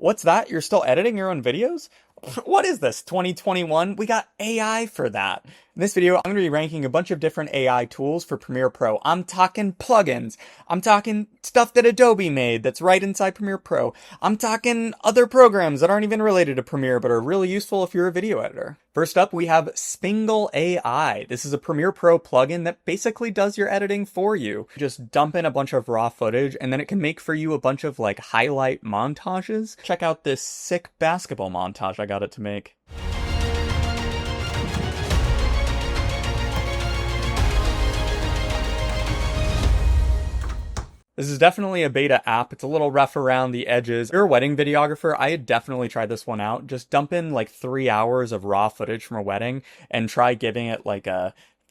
What's that? You're still editing your own videos? What is this, 2021? We got AI for that. In this video, I'm going to be ranking a bunch of different AI tools for Premiere Pro. I'm talking plugins. I'm talking stuff that Adobe made that's right inside Premiere Pro. I'm talking other programs that aren't even related to Premiere but are really useful if you're a video editor. First up, we have Spingle AI. This is a Premiere Pro plugin that basically does your editing for you. Just dump in a bunch of raw footage and then it can make for you a bunch of like highlight montages. Check out this sick basketball montage I got it to make. This is definitely a beta app. It's a little rough around the edges. If you're a wedding videographer, I had definitely tried this one out. Just dump in like 3 hours of raw footage from a wedding and try giving it like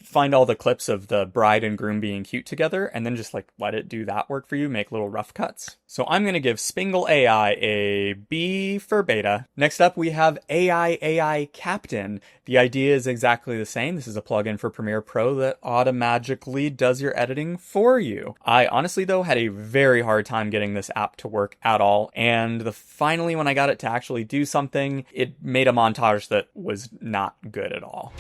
find all the clips of the bride and groom being cute together and then just like let it do that work for you, make little rough cuts. So I'm going to give Spingle AI a B for beta. Next up, we have AI Captain. The idea is exactly the same. This is a plugin for Premiere Pro that automatically does your editing for you. I honestly, though, had a very hard time getting this app to work at all. And finally, when I got it to actually do something, it made a montage that was not good at all.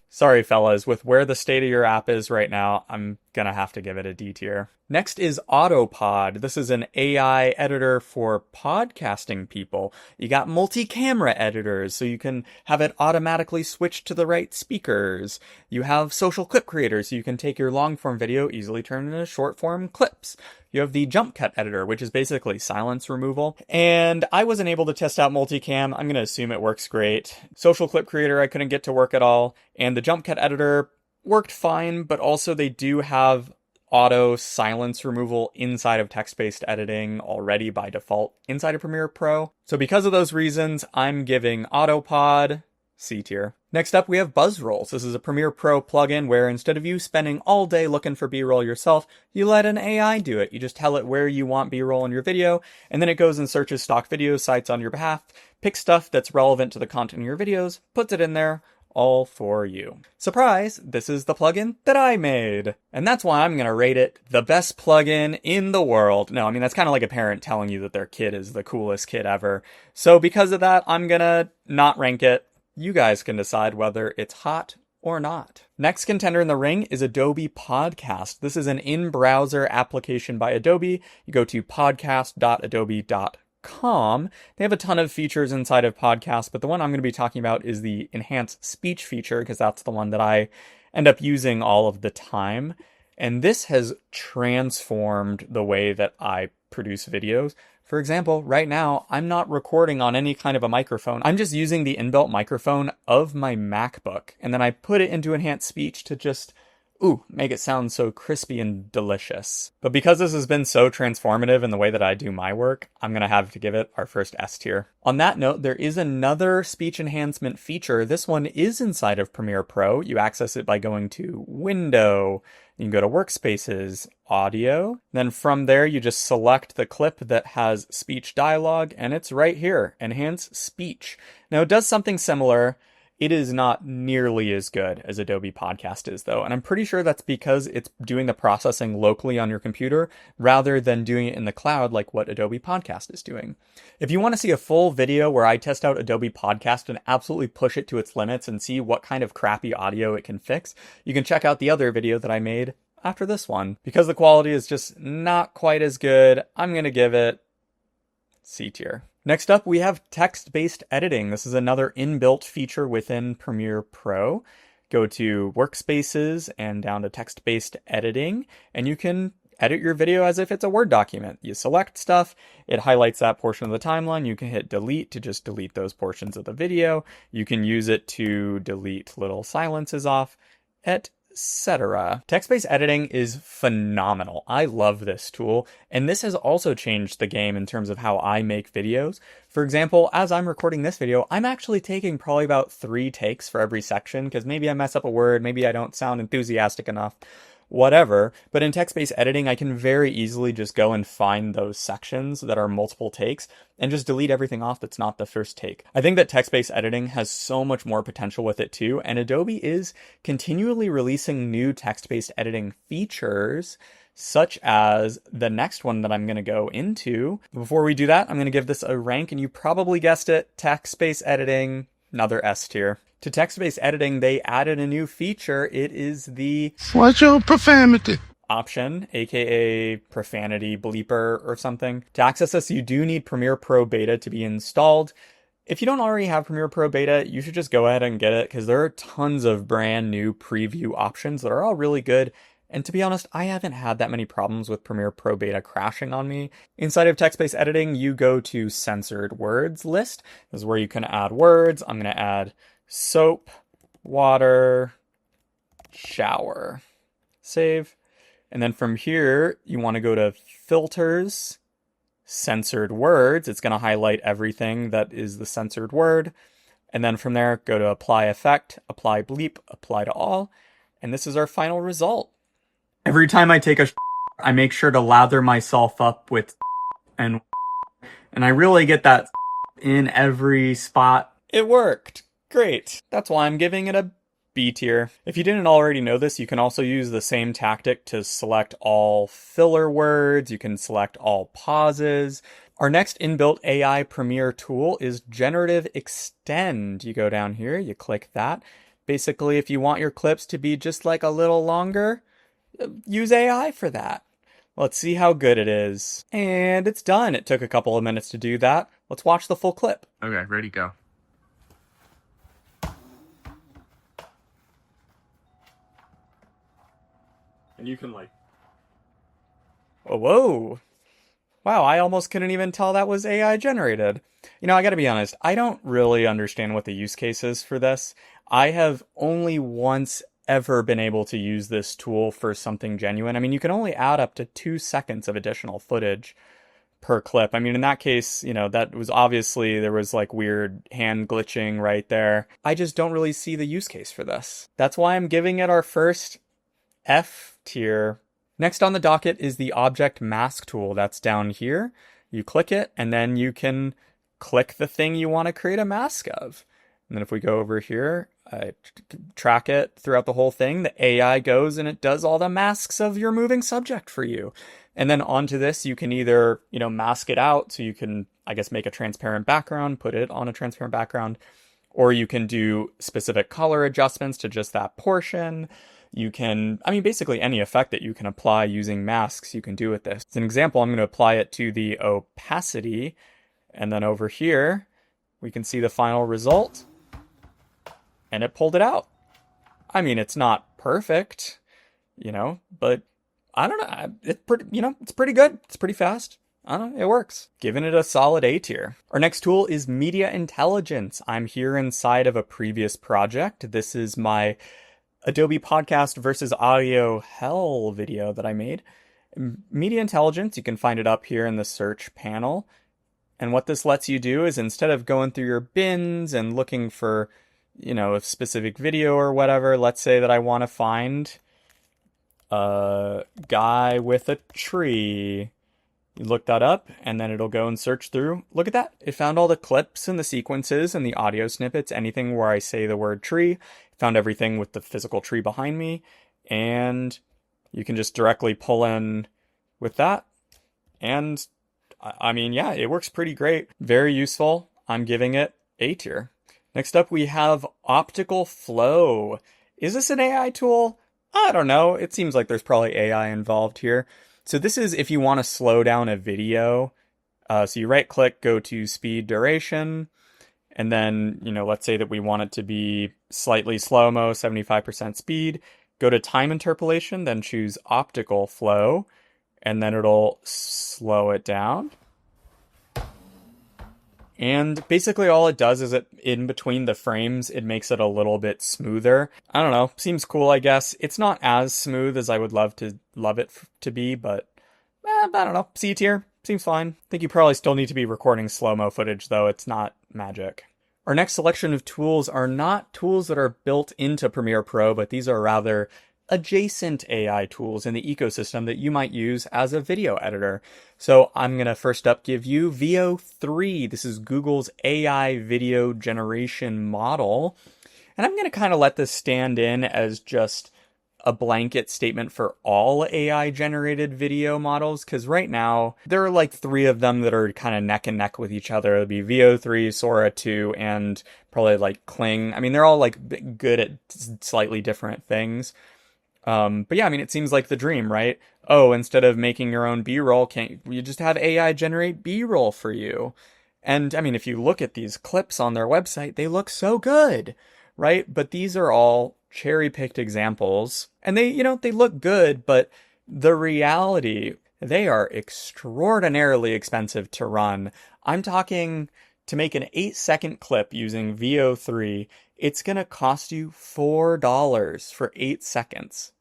Sorry, fellas, with where the state of your app is right now, I'm gonna have to give it a D tier. Next is Autopod. This is an AI editor for podcasting people. You got multi-camera editors, so you can have it automatically switch to the right speakers. You have social clip creators, so you can take your long-form video, easily turn into short-form clips. You have the jump cut editor, which is basically silence removal. And I wasn't able to test out multicam. I'm going to assume it works great. Social clip creator, I couldn't get to work at all. And the jump cut editor worked fine, but also they do have auto silence removal inside of text-based editing already by default inside of Premiere Pro. So because of those reasons, I'm giving Autopod C tier. Next up, we have BuzzRolls. This is a Premiere Pro plugin where instead of you spending all day looking for B-roll yourself, you let an AI do it. You just tell it where you want B-roll in your video, and then it goes and searches stock video sites on your behalf, picks stuff that's relevant to the content in your videos, puts it in there, all for you. Surprise! This is the plugin that I made. And that's why I'm going to rate it the best plugin in the world. No, I mean, that's kind of like a parent telling you that their kid is the coolest kid ever. So because of that, I'm going to not rank it. You guys can decide whether it's hot or not. Next contender in the ring is Adobe Podcast. This is an in-browser application by Adobe. You go to podcast.adobe.com. They have a ton of features inside of Podcast, but the one I'm going to be talking about is the enhanced speech feature, because that's the one that I end up using all of the time. And this has transformed the way that I produce videos. For example, right now, I'm not recording on any kind of a microphone. I'm just using the inbuilt microphone of my MacBook. And then I put it into enhanced speech to just, make it sound so crispy and delicious. But because this has been so transformative in the way that I do my work, I'm going to have to give it our first S tier. On that note, there is another speech enhancement feature. This one is inside of Premiere Pro. You access it by going to Window. You can go to Workspaces, Audio. Then from there, you just select the clip that has speech dialogue, and it's right here, Enhance Speech. Now, it does something similar. It is not nearly as good as Adobe Podcast is, though, and I'm pretty sure that's because it's doing the processing locally on your computer rather than doing it in the cloud like what Adobe Podcast is doing. If you want to see a full video where I test out Adobe Podcast and absolutely push it to its limits and see what kind of crappy audio it can fix, you can check out the other video that I made after this one. Because the quality is just not quite as good, I'm going to give it C tier. Next up, we have text-based editing. This is another inbuilt feature within Premiere Pro. Go to Workspaces and down to text-based editing, and you can edit your video as if it's a Word document. You select stuff, it highlights that portion of the timeline. You can hit delete to just delete those portions of the video. You can use it to delete little silences off, etc. Text-based editing is phenomenal. I love this tool, and this has also changed the game in terms of how I make videos. For example, as I'm recording this video, I'm actually taking probably about 3 takes for every section, because maybe I mess up a word, maybe I don't sound enthusiastic enough. whatever. But in text-based editing, I can very easily just go and find those sections that are multiple takes and just delete everything off that's not the first take. I think that text-based editing has so much more potential with it too, and Adobe is continually releasing new text-based editing features, such as the next one that I'm going to go into. Before we do that, I'm going to give this a rank, and you probably guessed it, text-based editing, another S tier. To text-based editing, they added a new feature. It is the Watch your profanity option, aka profanity bleeper or something. To access this, you do need Premiere Pro Beta to be installed. If you don't already have Premiere Pro Beta, you should just go ahead and get it, because there are tons of brand new preview options that are all really good. And to be honest, I haven't had that many problems with Premiere Pro Beta crashing on me. Inside of text-based editing, you go to censored words list. This is where you can add words. I'm going to add soap, water, shower. Save. And then from here, you want to go to filters, censored words. It's going to highlight everything that is the censored word. And then from there, go to apply effect, apply bleep, apply to all. And this is our final result. Every time I take a I make sure to lather myself up with and I really get that in every spot. It worked. Great. That's why I'm giving it a B tier. If you didn't already know this, you can also use the same tactic to select all filler words. You can select all pauses. Our next inbuilt AI Premiere tool is Generative Extend. You go down here, you click that. Basically, if you want your clips to be just like a little longer, use AI for that. Let's see how good it is. And it's done. It took a couple of minutes to do that. Let's watch the full clip. Okay, ready, go. And you can whoa. Wow, I almost couldn't even tell that was AI generated. I gotta be honest, I don't really understand what the use case is for this. I have only once ever been able to use this tool for something genuine. I mean, you can only add up to 2 seconds of additional footage per clip. I mean, in that case, that was obviously, there was weird hand glitching right there. I just don't really see the use case for this. That's why I'm giving it our first F tier. Next on the docket is the object mask tool. That's down here. You click it, and then you can click the thing you want to create a mask of. And then if we go over here, I track it throughout the whole thing. The AI goes and it does all the masks of your moving subject for you. And then onto this, you can either, mask it out. So you can, I guess, make a transparent background, put it on a transparent background, or you can do specific color adjustments to just that portion. You can, basically any effect that you can apply using masks, you can do with this. As an example, I'm going to apply it to the opacity. And then over here, we can see the final result. And it pulled it out. It's not perfect, but I don't know. It's pretty good. It's pretty fast. I don't know. It works. Giving it a solid A tier. Our next tool is Media Intelligence. I'm here inside of a previous project. This is my Adobe Podcast versus Audio Hell video that I made. Media Intelligence, you can find it up here in the search panel. And what this lets you do is, instead of going through your bins and looking for a specific video or whatever, let's say that I want to find a guy with a tree. You look that up, and then it'll go and search through. Look at that. It found all the clips and the sequences and the audio snippets, anything where I say the word tree. It found everything with the physical tree behind me, and you can just directly pull in with that. And yeah, it works pretty great. Very useful. I'm giving it A tier. Next up, we have Optical Flow. Is this an AI tool? I don't know. It seems like there's probably AI involved here. So this is if you want to slow down a video. So you right click, go to speed duration. And then, let's say that we want it to be slightly slow-mo, 75% speed. Go to time interpolation, then choose Optical Flow. And then it'll slow it down. And basically all it does is in between the frames, it makes it a little bit smoother. I don't know. Seems cool, I guess. It's not as smooth as I would love it to be, but I don't know. C tier. Seems fine. I think you probably still need to be recording slow-mo footage, though. It's not magic. Our next selection of tools are not tools that are built into Premiere Pro, but these are rather adjacent AI tools in the ecosystem that you might use as a video editor. So I'm going to first up give you Veo 3. This is Google's AI video generation model. And I'm going to kind of let this stand in as just a blanket statement for all AI generated video models, because right now there are like three of them that are kind of neck and neck with each other. It'll be Veo 3, Sora 2, and probably like Kling. I mean, they're all like good at slightly different things. But yeah, I mean, it seems like the dream, right? Oh, instead of making your own B-roll, can't you just have AI generate B-roll for you? And I mean, if you look at these clips on their website, they look so good, right? But these are all cherry-picked examples, and they look good, but the reality, they are extraordinarily expensive to run. I'm talking to make an 8-second clip using Veo 3, it's going to cost you $4 for 8 seconds.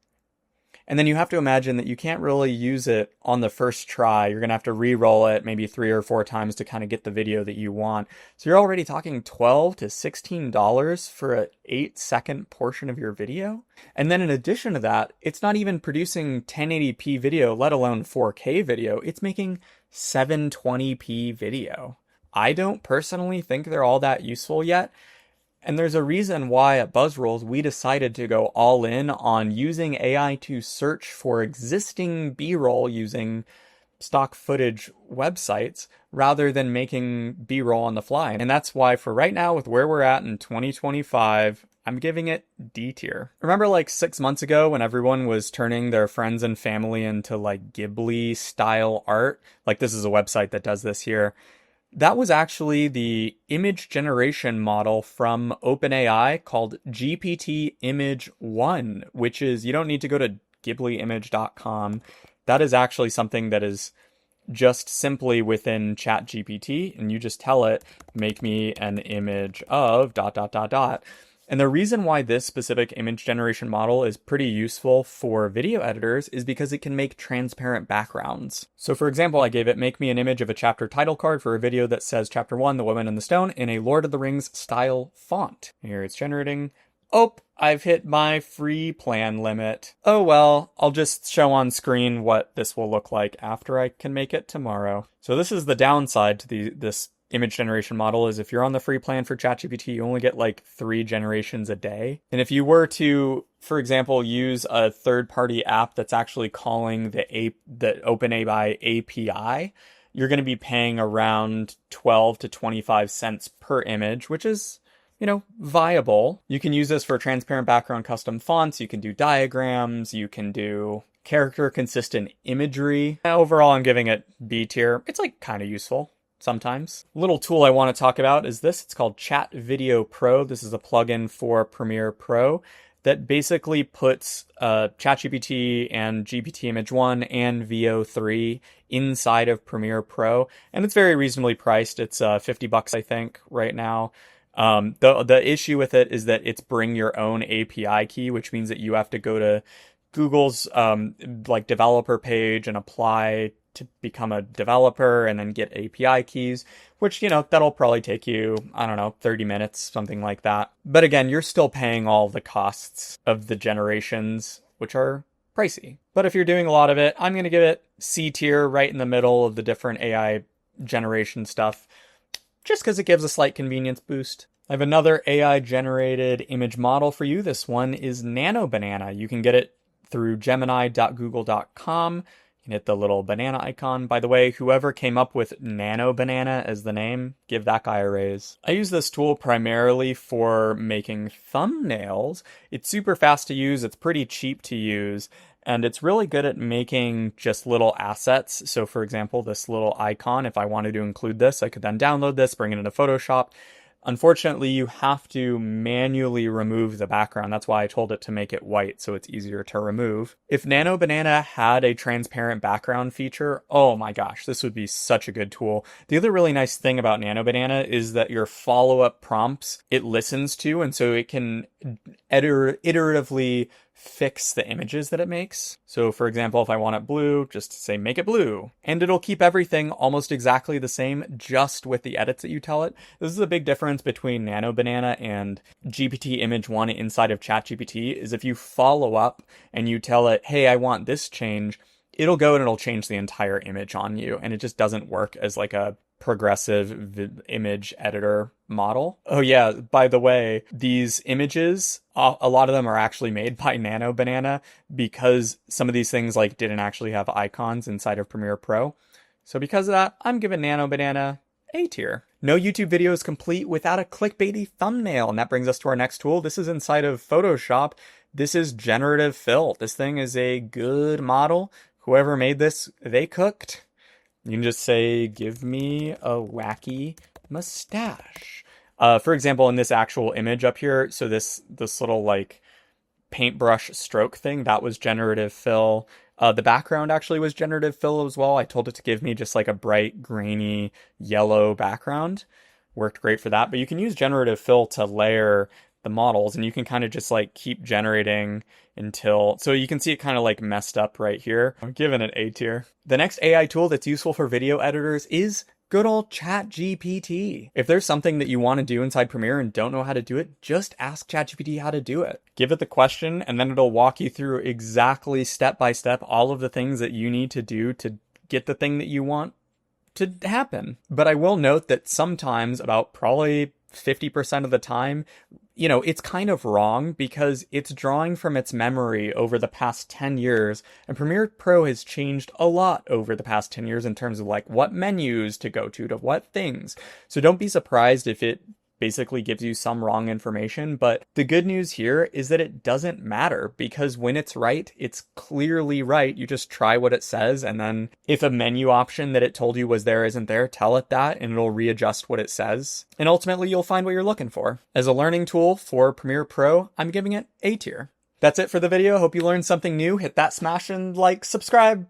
And then you have to imagine that you can't really use it on the first try. You're going to have to re-roll it maybe 3 or 4 times to kind of get the video that you want. So you're already talking $12 to $16 for an 8-second portion of your video. And then in addition to that, it's not even producing 1080p video, let alone 4K video. It's making 720p video. I don't personally think they're all that useful yet. And there's a reason why at BuzzRolls we decided to go all in on using AI to search for existing B-roll using stock footage websites rather than making B-roll on the fly. And that's why for right now, with where we're at in 2025, I'm giving it D tier. Remember like 6 months ago when everyone was turning their friends and family into like Ghibli style art? Like this is a website that does this here. That was actually the image generation model from OpenAI called GPT Image 1, which is, you don't need to go to ghibliimage.com. That is actually something that is just simply within ChatGPT, and you just tell it, make me an image of ... And the reason why this specific image generation model is pretty useful for video editors is because it can make transparent backgrounds. So for example, I gave it, make me an image of a chapter title card for a video that says Chapter 1, The Woman and the Stone, in a Lord of the Rings style font. Here it's generating. Oh, I've hit my free plan limit. Oh well, I'll just show on screen what this will look like after I can make it tomorrow. So this is the downside to this image generation model, is if you're on the free plan for ChatGPT, you only get like 3 generations a day. And if you were to, for example, use a third-party app that's actually calling the OpenAI API, you're going to be paying around 12 to 25 cents per image, which is, viable. You can use this for transparent background custom fonts. You can do diagrams. You can do character consistent imagery. Overall, I'm giving it B tier. It's like kind of useful sometimes. A little tool I want to talk about is this. It's called Chat Video Pro. This is a plugin for Premiere Pro that basically puts ChatGPT and GPT Image 1 and Veo 3 inside of Premiere Pro. And it's very reasonably priced. It's $50, I think, right now. The issue with it is that it's bring your own API key, which means that you have to go to Google's like developer page and apply to become a developer and then get API keys, which, that'll probably take you, 30 minutes, something like that. But again, you're still paying all the costs of the generations, which are pricey. But if you're doing a lot of it, I'm going to give it C tier, right in the middle of the different AI generation stuff, just because it gives a slight convenience boost. I have another AI generated image model for you. This one is Nano Banana. You can get it through gemini.google.com. You can hit the little banana icon. By the way, whoever came up with Nano Banana as the name, give that guy a raise. I use this tool primarily for making thumbnails. It's super fast to use. It's pretty cheap to use. And it's really good at making just little assets. So for example, this little icon, if I wanted to include this, I could then download this, bring it into Photoshop. Unfortunately, you have to manually remove the background. That's why I told it to make it white, so it's easier to remove. If Nano Banana had a transparent background feature, oh my gosh, this would be such a good tool. The other really nice thing about Nano Banana is that your follow-up prompts, it listens to, and so it can iteratively fix the images that it makes. So for example, if I want it blue, just say make it blue. And it'll keep everything almost exactly the same just with the edits that you tell it. This is a big difference between Nano Banana and GPT Image 1 inside of ChatGPT is if you follow up and you tell it, hey, I want this change, it'll go and it'll change the entire image on you. And it just doesn't work as like a progressive image editor model. Oh yeah, by the way, these images, a lot of them are actually made by Nano Banana because some of these things like didn't actually have icons inside of Premiere Pro. So because of that, I'm giving Nano Banana A tier. No YouTube video is complete without a clickbaity thumbnail. And that brings us to our next tool. This is inside of Photoshop. This is generative fill. This thing is a good model. Whoever made this, they cooked. You can just say, give me a wacky mustache. For example, in this actual image up here, so this little like paintbrush stroke thing, that was generative fill. The background actually was generative fill as well. I told it to give me just like a bright, grainy, yellow background. Worked great for that. But you can use generative fill to layer the models, and you can kind of just like keep generating until, so you can see it kind of like messed up right here. I'm giving it A tier. The next AI tool that's useful for video editors is good old ChatGPT. If there's something that you want to do inside Premiere and don't know how to do it, just ask ChatGPT how to do it. Give it the question and then it'll walk you through exactly step by step all of the things that you need to do to get the thing that you want to happen. But I will note that sometimes, about probably 50% of the time, it's kind of wrong because it's drawing from its memory over the past 10 years, and Premiere Pro has changed a lot over the past 10 years in terms of like what menus to go to what things. So don't be surprised if it basically gives you some wrong information, but the good news here is that it doesn't matter because when it's right, it's clearly right. You just try what it says, and then if a menu option that it told you was there isn't there, tell it that and it'll readjust what it says. And ultimately you'll find what you're looking for. As a learning tool for Premiere Pro, I'm giving it A tier. That's it for the video. Hope you learned something new. Hit that smash and like, subscribe.